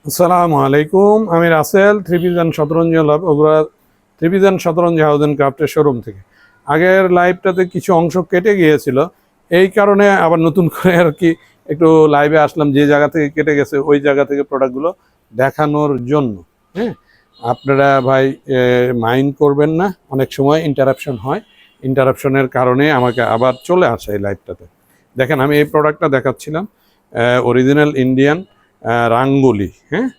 আসসালামু আলাইকুম, আমি রাসেল থ্রিপিজন শতরঞ্জি লাভ ওগুলা থ্রিপিজন শতরঞ্জি হাউস অ্যান্ড ক্রাফটের শোরুম থেকে। আগের লাইভটাতে কিছু অংশ কেটে গিয়েছিল, এই কারণে আবার নতুন করে আর কি একটু লাইভে আসলাম, যে জায়গা থেকে কেটে গেছে ওই জায়গা থেকে প্রোডাক্টগুলো দেখানোর জন্য। হ্যাঁ, আপনারা ভাই মাইন্ড করবেন না, অনেক সময় ইন্টারাপশন হয়, ইন্টারাপশনের কারণে আমাকে আবার চলে আসে এই লাইভটাতে। দেখেন, আমি এই প্রোডাক্টটা দেখাচ্ছিলাম, অরিজিনাল ইন্ডিয়ান রাঙ্গুলি। হ্যাঁ,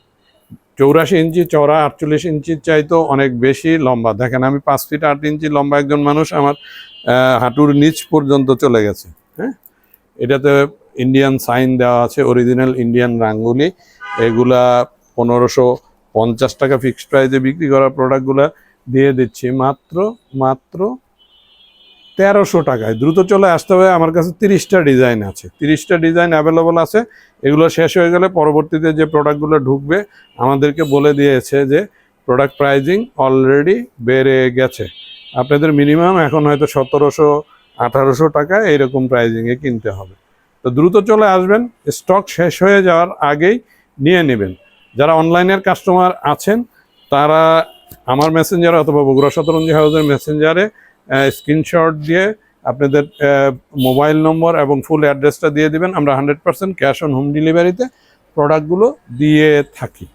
84 ইঞ্চি চওড়া, 48 ইঞ্চির চাইতেও অনেক বেশি লম্বা। দেখেন, আমি 5 ফিট 8 ইঞ্চি লম্বা একজন মানুষ, আমার হাঁটুর নিচ পর্যন্ত চলে গেছে। হ্যাঁ, এটাতে ইন্ডিয়ান সাইন দেওয়া আছে, অরিজিনাল ইন্ডিয়ান রাঙ্গুলি। এগুলা 1550 টাকা ফিক্সড প্রাইসে বিক্রি করা প্রোডাক্টগুলা দিয়ে দিচ্ছি মাত্র 1300 টাকায়। দ্রুত চলে আসতে হবে, আমার কাছে 30টা ডিজাইন আছে, 30টা ডিজাইন অ্যাভেলেবল আছে। এগুলো শেষ হয়ে গেলে পরবর্তীতে যে প্রোডাক্টগুলো ঢুকবে আমাদেরকে বলে দিয়েছে যে প্রোডাক্ট প্রাইজিং অলরেডি বেড়ে গেছে, আপনাদের মিনিমাম এখন হয়তো 1700-1800 টাকা এইরকম প্রাইজিংয়ে কিনতে হবে। তো দ্রুত চলে আসবেন, স্টক শেষ হয়ে যাওয়ার আগেই নিয়ে নেবেন। যারা অনলাইনের কাস্টমার আছেন তারা আমার মেসেঞ্জারে অথবা বগুড়া শতরঞ্জি হাউসের মেসেঞ্জারে স্ক্রিনশট দিয়ে আপনাদের মোবাইল নম্বর এবং ফুল অ্যাড্রেসটা দিয়ে দিবেন। আমরা 100% ক্যাশ অন হোম ডেলিভারিতে প্রোডাক্টগুলো দিয়ে থাকি।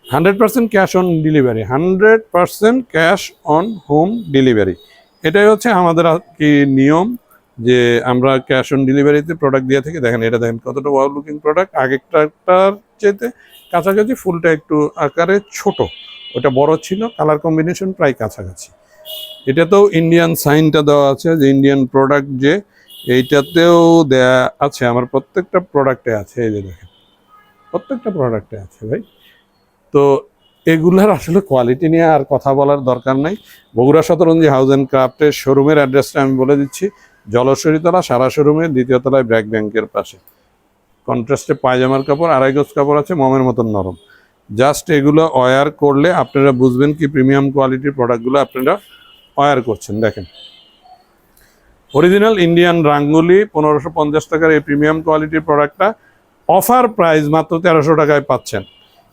100% cash on delivery, 100% cash on home delivery, এটাই হচ্ছে আমাদের কি নিয়ম, যে আমরা ক্যাশ অন ডেলিভারিতে প্রোডাক্ট দিয়ে থাকি। দেখেন, এটা দেখেন কতটা ওয়াও লুকিং প্রোডাক্ট, আগেরটার চেয়ে কাছাকাছি, ফুলটা একটু আকারে ছোট, ওটা বড় ছিল, কালার কম্বিনেশন প্রায় কাছাকাছি। এটাতেও ইন্ডিয়ান সাইনটা দেওয়া আছে, যে ইন্ডিয়ান প্রোডাক্ট, যে এইটাতেও দেয়া আছে, আমার প্রত্যেকটা প্রোডাক্টে আছে, এই যে দেখেন প্রত্যেকটা প্রোডাক্টে আছে ভাই। তো এগুলার আসলে কোয়ালিটি নিয়ে আর কথা বলার দরকার নাই। বগুড়া শতরঞ্জি হাউস অ্যান্ড ক্রাফটের শোরুমের অ্যাড্রেসটা আমি বলে দিচ্ছি, জলশ্বরীতলা সারা শোরুমের 2য় তলায় ব্র্যাক ব্যাংকের পাশে। কন্ট্রাস্টে পায়জামার কাপড়, 2.5 গজ কাপড় আছে, মমের মতন নরম। জাস্ট এগুলো ওয়্যার করলে আপনারা বুঝবেন কি প্রিমিয়াম কোয়ালিটির প্রোডাক্টগুলো আপনারা ওয়্যার করছেন। দেখেন, অরিজিনাল ইন্ডিয়ান রাঙ্গুলি 1550 টাকার এই প্রিমিয়াম কোয়ালিটির প্রোডাক্টটা অফার প্রাইস মাত্র 1300 টাকায় পাচ্ছেন।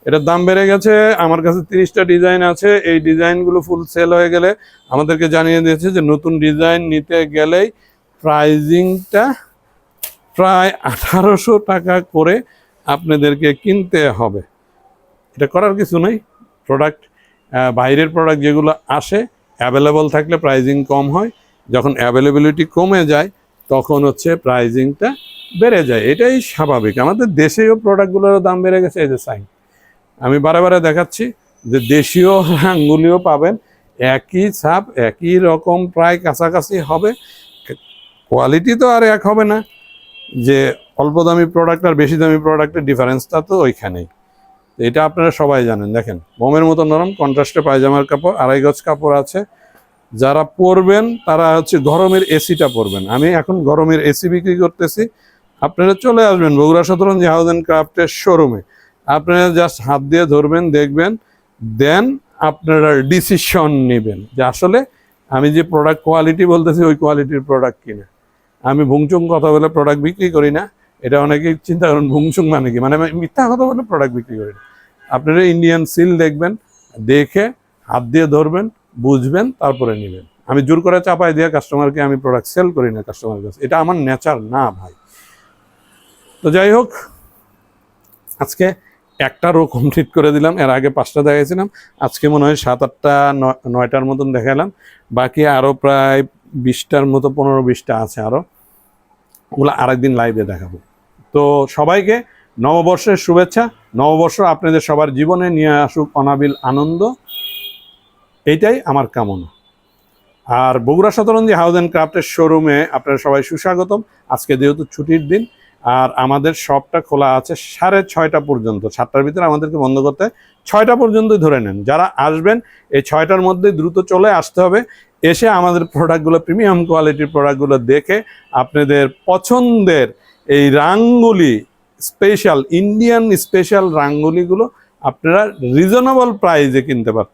এটার দাম বেড়ে গেছে, আমার কাছে 30টা ডিজাইন আছে, এই ডিজাইনগুলো ফুল সেল হয়ে গেলে আমাদেরকে জানিয়ে দিয়েছে যে নতুন ডিজাইন নিতে গেলেই প্রাইজিংটা প্রায় 1800 টাকা করে আপনাদেরকে কিনতে হবে। এটা করার কিছু নেই, প্রোডাক্ট বাইরের প্রোডাক্ট যেগুলো আসে অ্যাভেলেবল থাকলে প্রাইজিং কম হয়, যখন অ্যাভেলেবিলিটি কমে যায় তখন হচ্ছে প্রাইজিংটা বেড়ে যায়, এটাই স্বাভাবিক। আমাদের দেশীয় প্রোডাক্টগুলোরও দাম বেড়ে গেছে, এই যে সাইন আমি বারে বারে দেখাচ্ছি, যে দেশীয় আঙ্গুলিও পাবেন, একই ছাপ একই রকম প্রায় কাছাকাছি হবে, কোয়ালিটি তো আর এক হবে না, যে অল্প দামি প্রোডাক্ট আর বেশি দামি প্রোডাক্টের ডিফারেন্সটা তো ওইখানেই, এটা আপনারা সবাই জানেন। দেখেন, মোমের মতো নরম, কন্ট্রাস্টে পায়জামার কাপড়, 2.5 গজ কাপড় আছে। যারা পরবেন তারা হচ্ছে গরমের এসিটা পরবেন, আমি এখন গরমের এসি বিক্রি করতেছি। আপনারা চলে আসবেন বগুড়া শতরঞ্জি হাউস অ্যান্ড ক্রাফটের শোরুমে, আপনারা জাস্ট হাত দিয়ে ধরবেন, দেখবেন, দেন আপনারা ডিসিশন নেবেন যে আসলে আমি যে প্রোডাক্ট কোয়ালিটি বলতেছি ওই কোয়ালিটির প্রোডাক্ট কিনা। আমি ভুংচুং কথা বলে প্রোডাক্ট বিক্রি করি না, এটা অনেকেই চিন্তা করেন ভুংচুং মানে কি, মানে আমি মিথ্যা কথা বলে প্রোডাক্ট বিক্রি করি না। আপনারা ইন্ডিয়ান সিল দেখবেন, দেখে হাত দিয়ে ধরবেন, বুঝবেন, তারপরে নেবেন। আমি জোর করে চাপাই দিয়ে কাস্টমারকে আমি প্রোডাক্ট সেল করি না কাস্টমারের কাছে, এটা আমার নেচার না ভাই। তো যাই হোক, আজকে একটা রো কমপ্লিট করে দিলাম, এর আগে 5টা দেখাইছিলাম, আজকে মনে হয় 7, 8, 9টার মতন দেখালাম, বাকি আরও প্রায় 20টার মতো, 15-20টা আছে আরও, ওগুলো আরেকদিন লাইভে দেখাবো। তো সবাইকে নববর্ষের শুভেচ্ছা, নববর্ষ আপনাদের সবার জীবনে নিয়ে আসুক অনাবিল আনন্দ, এইটাই আমার কামনা। আর বগুড়া শতরঞ্জি হাউস অ্যান্ড ক্রাফটের শোরুমে আপনারা সবাই সুস্বাগতম। আজকে যেহেতু ছুটির দিন, আর আমাদের শপটা খোলা আছে 6:30 পর্যন্ত, 7টার ভিতরে আমাদেরকে বন্ধ করতে, 6টা পর্যন্তই ধরে নেন। যারা আসবেন এই 6টার মধ্যে দ্রুত চলে আসতে হবে, এসে আমাদের প্রোডাক্টগুলো, প্রিমিয়াম কোয়ালিটির প্রোডাক্টগুলো দেখে আপনাদের পছন্দের এই রাঙ্গুলি স্পেশাল, ইন্ডিয়ান স্পেশাল রাঙ্গুলিগুলো আপনারা রিজনেবল প্রাইসে কিনতে পারতেন।